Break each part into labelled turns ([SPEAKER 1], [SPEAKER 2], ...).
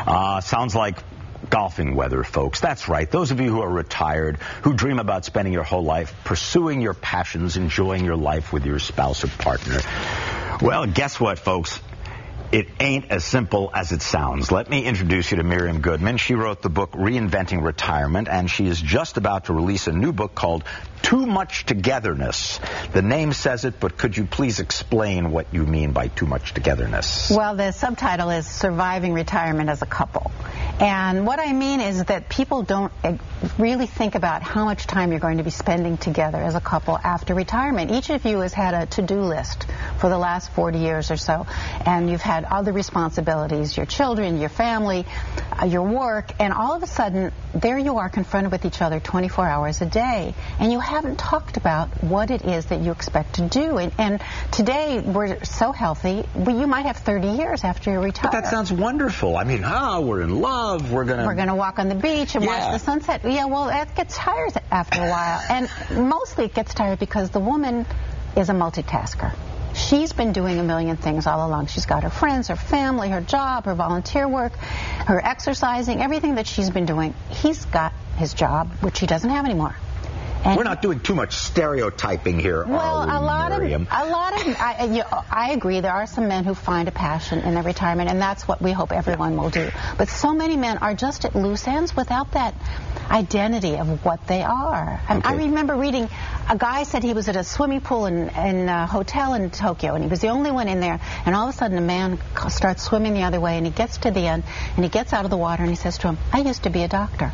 [SPEAKER 1] Sounds like golfing weather, folks. That's right. Those of you who are retired, who dream about spending your whole life pursuing your passions, enjoying your life with your spouse or partner. Well, guess what, folks? It ain't as simple as it sounds. Let me introduce you to Miriam Goodman. She wrote the book Reinventing Retirement, and she is just about to release a new book called Much Togetherness. The name says it, but could you please explain what you mean by Much Togetherness?
[SPEAKER 2] Well, the subtitle is Surviving Retirement as a Couple. And what I mean is that people don't really think about how much time you're going to be spending together as a couple after retirement. Each of you has had a to-do list for the last 40 years or so, and you've had other responsibilities, your children, your family, your work, and all of a sudden, there you are confronted with each other 24 hours a day, and you haven't talked about what it is that you expect to do. And today, we're so healthy, you might have 30 years after you retire.
[SPEAKER 1] But that sounds wonderful. I mean, we're in love. We're gonna
[SPEAKER 2] walk on the beach and watch the sunset. Yeah, well, that gets tired after a while. And mostly it gets tired because the woman is a multitasker. She's been doing a million things all along. She's got her friends, her family, her job, her volunteer work, her exercising, everything that she's been doing. He's got his job, which he doesn't have anymore. And
[SPEAKER 1] we're not doing too much stereotyping here, Miriam?
[SPEAKER 2] I agree. There are some men who find a passion in their retirement, and that's what we hope everyone will do. But so many men are just at loose ends without that identity of what they are. Okay. I remember reading, a guy said he was at a swimming pool in a hotel in Tokyo, and he was the only one in there, and all of a sudden a man starts swimming the other way, and he gets to the end, and he gets out of the water, and he says to him, "I used to be a doctor."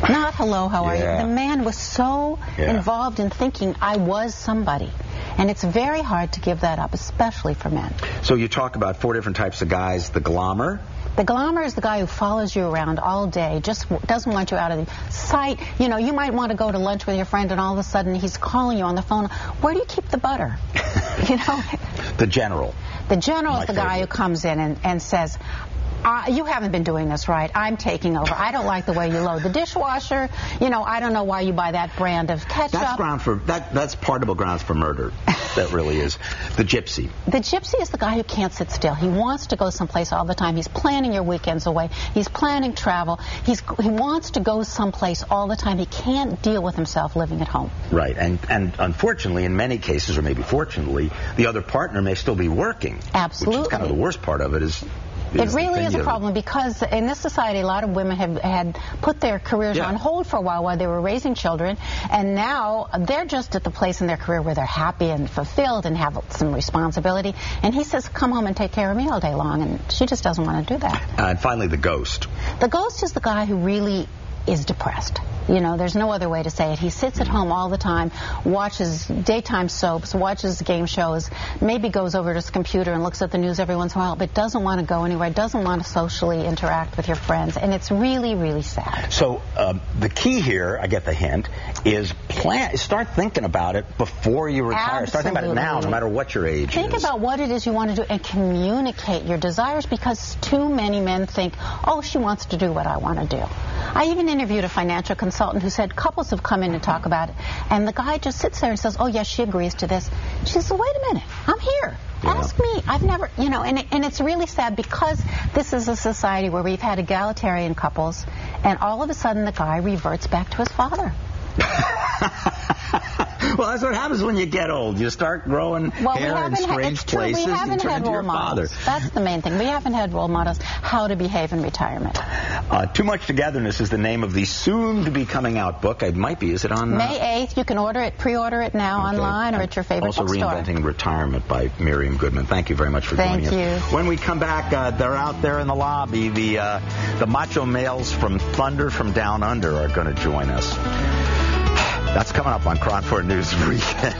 [SPEAKER 2] Not hello, how are you? The man was so involved in thinking, I was somebody. And it's very hard to give that up, especially for men.
[SPEAKER 1] So you talk about 4 different types of guys. The glommer.
[SPEAKER 2] The glommer is the guy who follows you around all day, just doesn't want you out of sight. You know, you might want to go to lunch with your friend, and all of a sudden he's calling you on the phone. Where do you keep the butter? You know?
[SPEAKER 1] The general.
[SPEAKER 2] The general is the guy who comes in and says, you haven't been doing this right. I'm taking over. I don't like the way you load the dishwasher. You know, I don't know why you buy that brand of ketchup.
[SPEAKER 1] That's pardonable grounds for murder. That really is. The gypsy.
[SPEAKER 2] The gypsy is the guy who can't sit still. He wants to go someplace all the time. He's planning your weekends away. He's planning travel. He wants to go someplace all the time. He can't deal with himself living at home.
[SPEAKER 1] Right. And unfortunately, in many cases, or maybe fortunately, the other partner may still be working.
[SPEAKER 2] Absolutely.
[SPEAKER 1] Which is kind of the worst part of it is...
[SPEAKER 2] It really is a problem because in this society, a lot of women had put their careers on hold for a while they were raising children, and now they're just at the place in their career where they're happy and fulfilled and have some responsibility. And he says, come home and take care of me all day long, and she just doesn't want to do that.
[SPEAKER 1] And finally, the ghost.
[SPEAKER 2] The ghost is the guy who really is depressed. You know, there's no other way to say it. He sits at home all the time, watches daytime soaps, watches game shows, maybe goes over to his computer and looks at the news every once in a while, but doesn't want to go anywhere, doesn't want to socially interact with your friends, and it's really, really sad.
[SPEAKER 1] So the key here, I get the hint, is start thinking about it before you retire.
[SPEAKER 2] Absolutely.
[SPEAKER 1] Start thinking about it now, no matter what your age is.
[SPEAKER 2] Think about what it is you want to do and communicate your desires, because too many men think, oh, she wants to do what I want to do. I even interviewed a financial consultant who said couples have come in to talk about it, and the guy just sits there and says, oh, yes, she agrees to this. She says, well, wait a minute, I'm here. Ask me. I've never, you know, and it's really sad because this is a society where we've had egalitarian couples, and all of a sudden the guy reverts back to his father.
[SPEAKER 1] Well, that's what happens when you get old. You start growing hair in strange places.
[SPEAKER 2] We haven't had role models. That's the main thing. We haven't had role models how to behave in retirement.
[SPEAKER 1] Much Togetherness is the name of the soon-to-be coming out book. It might be. Is it on?
[SPEAKER 2] May 8th. You can order it, pre-order it now online or at your favorite bookstore.
[SPEAKER 1] Also, Reinventing Retirement by Miriam Goodman. Thank you very much for joining us.
[SPEAKER 2] Thank you.
[SPEAKER 1] When we come back, they're out there in the lobby. The macho males from Thunder from Down Under are going to join us. That's coming up on KRON 4 News Weekend.